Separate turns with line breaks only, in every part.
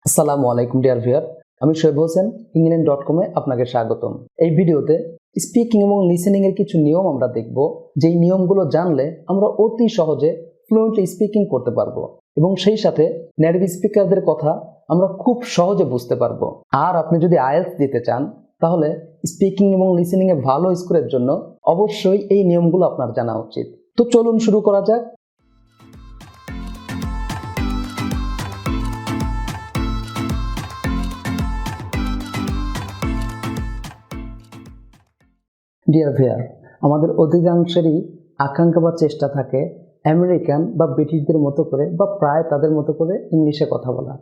আসসালামু আলাইকুম dear viewer, আমি শোয়েব হোসেন engln.com এ আপনাকে স্বাগতম। এই ভিডিওতে স্পিকিং এবং লিসেনিং এর কিছু নিয়ম আমরা দেখব, যেই নিয়মগুলো জানলে আমরা অতি সহজে ফ্লুয়েন্টলি স্পিকিং করতে পারবো এবং সেই সাথে নেটিভ স্পিকারদের কথা আমরা খুব সহজে বুঝতে পারবো। আর আপনি যদি আইএলটিএস দিতে চান তাহলে স্পিকিং এবং লিসেনিং এ ভালো স্কোরের জন্য অবশ্যই এই নিয়মগুলো আপনার জানা উচিত। তো চলুন শুরু করা যাক। ডিয়ার ভিউয়ার, আমাদের অধিকাংশেরই আকাঙ্ক্ষা বা চেষ্টা থাকে আমেরিকান বা ব্রিটিশদের মতো করে বা প্রায় তাদের মতো করে ইংলিশে কথা বলা।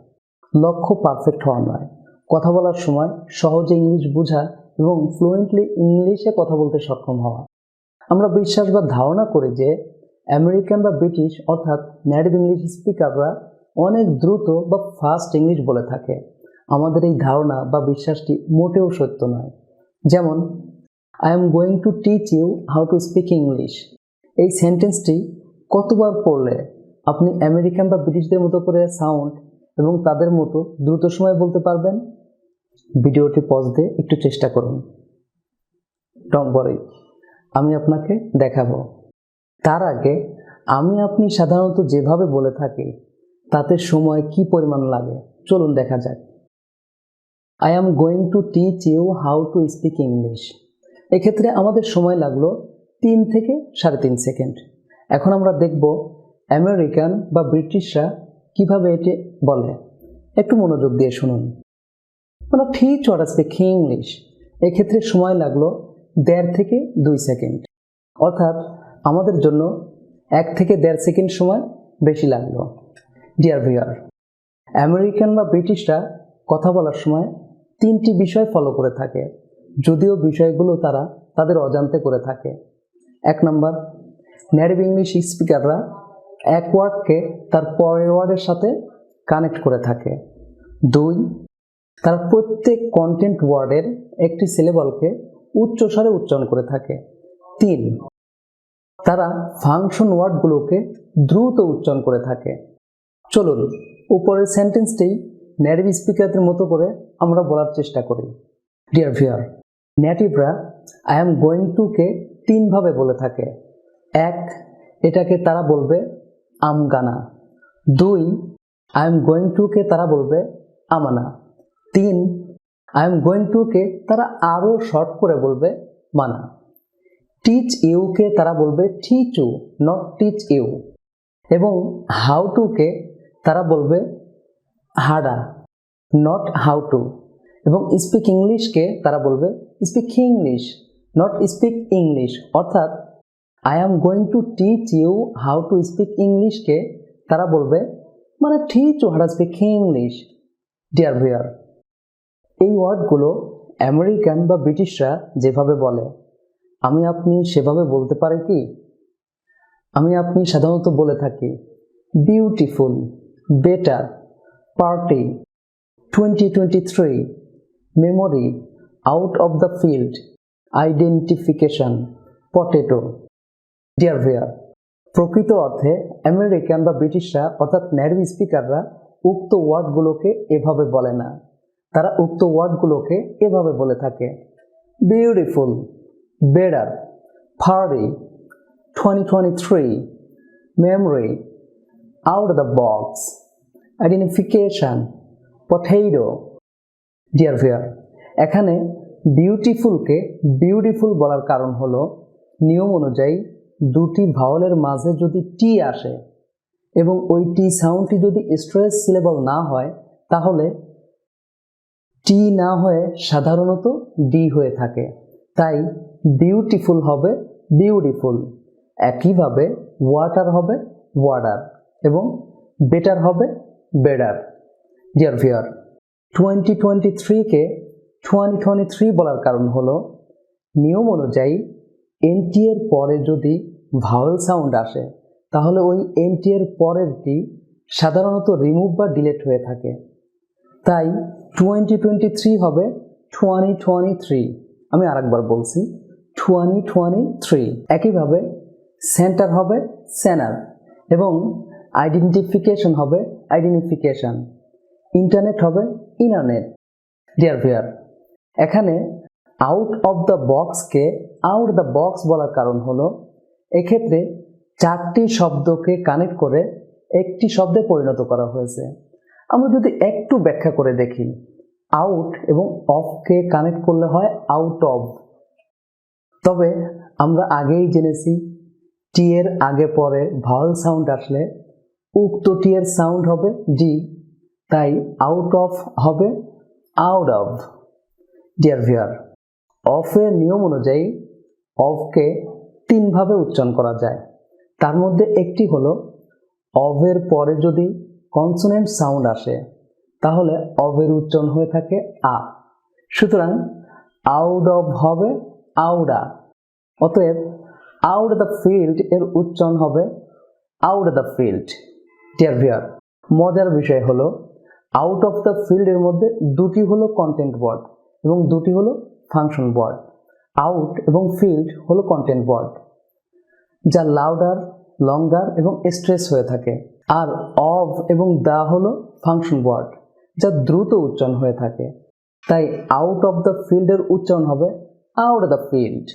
লক্ষ্য পারফেক্ট হওয়া নয়, কথা বলার সময় সহজে ইংলিশ বোঝা এবং ফ্লুয়েন্টলি ইংলিশে কথা বলতে সক্ষম হওয়া। আমরা বিশ্বাস বা ধারণা করি যে আমেরিকান বা ব্রিটিশ অর্থাৎ নেটিভ ইংলিশ স্পিকাররা অনেক দ্রুত বা ফাস্ট ইংলিশ বলে থাকে। আমাদের এই ধারণা বা বিশ্বাসটি মোটেও সত্য নয়। যেমন I am going to teach you how to speak English। এই সেন্টেন্সটি কতবার পড়লে আপনি আমেরিকান বা ব্রিটিশদের মতো করে সাউন্ড এবং তাদের মতো দ্রুত সময়ে বলতে পারবেন? ভিডিওটি পজ দিয়ে একটু চেষ্টা করুন। ডোন্ট ওয়ারি, আমি আপনাকে দেখাবো। তার আগে আমি আপনি সাধারণত যেভাবে বলে থাকি তাতে সময় কি পরিমাণ লাগে চলুন দেখা যাক। I am going to teach you how to speak English। এক্ষেত্রে আমাদের সময় লাগলো 3 থেকে 3.5 সেকেন্ড। এখন আমরা দেখব আমেরিকান বা ব্রিটিশরা কিভাবে এটি বলে। একটু মনোযোগ দিয়ে শুনুন। মানে teach or speak English, এক্ষেত্রে সময় লাগলো 1.5 থেকে 2 সেকেন্ড। অর্থাৎ আমাদের জন্য 1 থেকে 1.5 সেকেন্ড সময় বেশি লাগলো। ডিয়ার ভিউয়ার, আমেরিকান বা ব্রিটিশরা কথা বলার সময় 3টি বিষয় ফলো করে থাকে, যদিও বিষয়গুলো তারা তাদের অজান্তে করে থাকে। 1 নম্বর, নেটিভ ইংলিশ স্পিকাররা এক ওয়ার্ডকে তার পরের ওয়ার্ডের সাথে কানেক্ট করে থাকে। 2, তারা প্রত্যেক কন্টেন্ট ওয়ার্ডের একটি সিলেবলকে উচ্চস্বরে উচ্চারণ করে থাকে। 3, তারা ফাংশন ওয়ার্ডগুলোকে দ্রুত উচ্চারণ করে থাকে। চলুন উপরের সেন্টেন্সটি নেটিভ স্পিকারদের মতো করে আমরা বলার চেষ্টা করি। ডিয়ার ভিউয়ার, নেটিভরা আই এম গোয়িং টু কে 3 ভাবে বলে থাকে। 1, এটাকে তারা বলবে I'm gonna. 2, I am going to কে তারা বলবে I'mma. 3, I am going to কে তারা আরো শর্ট করে বলবে মানা। টিচ ইউ কে তারা বলবে teach you, not teach you. এবং হাউ টু কে তারা বলবে হাডা, নট হাউ টু। এবং স্পিক ইংলিশকে তারা বলবে speak English, not speak English. অর্থাৎ I am going to teach you how to speak ইংলিশকে তারা বলবে মানে teach you how to speak English. Dear viewer, এই ওয়ার্ডগুলো আমেরিকান বা ব্রিটিশরা যেভাবে বলে আমি আপনি সেভাবে বলতে পারি কি? আমি আপনি সাধারণত বলে থাকি beautiful, better, party, 2023, memory, out of the field, identification, potato. Dear viewer, প্রকৃত অর্থে আমেরিকান বা ব্রিটিশরা অর্থাৎ নেটিভ স্পিকাররা উক্ত ওয়ার্ডগুলোকে এভাবে বলে না। তারা উক্ত ওয়ার্ডগুলোকে এভাবে বলে থাকে beautiful, better, party, 2023, memory, out of the box, identification, potato। Deer viewer, এখানে বিউটিফুলকে বিউটিফুল বলার কারণ হলো নিয়ম অনুযায়ী 2টি ভাওয়ালের মাঝে যদি টি আসে এবং ওই টি সাউন্ডটি যদি স্ট্রেস সিলেবল না হয় তাহলে টি না হয়ে সাধারণত ডি হয়ে থাকে। তাই বিউটিফুল হবে বিউটিফুল। একইভাবে ওয়াটার হবে ওয়াটার এবং বেটার হবে বেটার। ডিয়ার ভিউয়ার, 2023 কে 2023 বলার কারণ হলো নিয়ম অনুযায়ী এনটি এর পরে যদি ভাওয়েল সাউন্ড আসে তাহলে ওই এনটি এর পরেরটি সাধারণত রিমুভ বা ডিলিট হয়ে থাকে। তাই 2023 হবে 2023। আমি আরেকবার বলছি 2023। একইভাবে সেন্টার হবে সেনার এবং আইডেন্টিফিকেশন হবে আইডেন্টিফিকেশন। ইন্টারনেট হবে ইনারনেট। ডিয়ার ভিউয়ার, এখানে আউট অফ দ্য বক্সকে আউট দ্য বক্স বলার কারণ হলো এক্ষেত্রে চারটি শব্দকে কানেক্ট করে একটি শব্দে পরিণত করা হয়েছে। আমরা যদি একটু ব্যাখ্যা করে দেখি, আউট এবং অফকে কানেক্ট করলে হয় আউট অফ। তবে আমরা আগেই জেনেছি টি এর আগে পরে ভাওয়েল সাউন্ড আসলে উক্ত টি এর সাউন্ড হবে ডি, তাই আউট অফ হবে আউট অফ। ডিয়ার ভিউয়ার, অফের নিয়ম অনুযায়ী অফকে তিনভাবে উচ্চারণ করা যায়। তার মধ্যে একটি হলো অফের পরে যদি কনসোনেন্ট সাউন্ড আসে তাহলে অফের উচ্চারণ হয়ে থাকে আ, সুতরাং আউট অফ হবে আউডা। অতএব আউট দ্য ফিল্ড এর উচ্চারণ হবে out the field. Dear viewer, মজার বিষয় হলো আউট অফ দ্য ফিল্ড এর মধ্যে দুটি হলো কন্টেন্ট ওয়ার্ড এবং দুটি হলো ফাংশন ওয়ার্ড। আউট এবং ফিল্ড হলো কন্টেন্ট ওয়ার্ড যা লাউডার, লঙ্গার এবং স্ট্রেস হয়ে থাকে, আর অফ এবং দা হলো ফাংশন ওয়ার্ড যা দ্রুত উচ্চারণ হয়ে থাকে। তাই আউট অফ দ্য ফিল্ডের উচ্চারণ হবে out the field.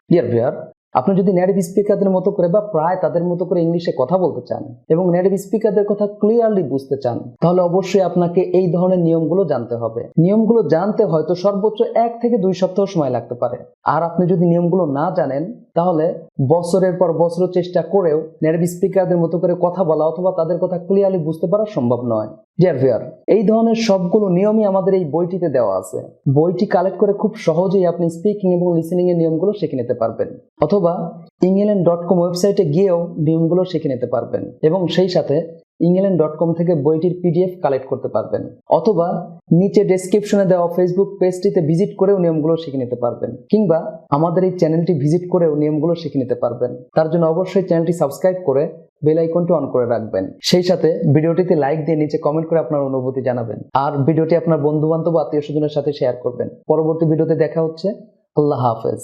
Dear viewer, আপনি যদি নেটিভ স্পিকারদের মতো করে বা প্রায় তাদের মতো করে ইংলিশে কথা বলতে চান এবং নেটিভ স্পিকারদের কথা ক্লিয়ারলি বুঝতে চান, তাহলে অবশ্যই আপনাকে এই ধরনের নিয়মগুলো জানতে হবে। নিয়মগুলো জানতে হয়তো সর্বোচ্চ 1 থেকে 2 সপ্তাহ সময় লাগতে পারে। আর আপনি যদি নিয়মগুলো না জানেন তাহলে বছরের পর বছর চেষ্টা করেও নেটিভ স্পিকারদের মতো করে কথা বলা অথবা তাদের কথা ক্লিয়ারলি বুঝতে পারা সম্ভব নয়। ডিয়ার ভিউয়ার, এই ধরনের সবগুলো নিয়মই আমাদের এই বইটিতে দেওয়া আছে। বইটি কালেক্ট করে খুব সহজেই আপনি স্পিকিং এবং লিসেনিং এর নিয়মগুলো শিখে নিতে পারবেন, অথবা engln.com ওয়েবসাইটে গিয়েও নিয়মগুলো শিখে নিতে পারবেন এবং সেই সাথে engln.com থেকে বইটির পিডিএফ কালেক্ট করতে পারবেন, অথবা নিচে ডেসক্রিপশনে দেওয়া ফেসবুক পেজটিতে ভিজিট করেও নিয়মগুলো শিখে নিতে পারবেন, কিংবা আমাদের এই চ্যানেলটি ভিজিট করেও নিয়মগুলো শিখে নিতে পারবেন। তার জন্য অবশ্যই চ্যানেলটি সাবস্ক্রাইব করে বেল আইকনটি অন করে রাখবেন। সেই সাথে ভিডিওটিতে লাইক দিয়ে নিচে কমেন্ট করে আপনার অনুভূতি জানাবেন, আর ভিডিওটি আপনার বন্ধু বান্ধব আত্মীয় স্বজনের সাথে শেয়ার করবেন। পরবর্তী ভিডিওতে দেখা হচ্ছে। আল্লাহ হাফেজ।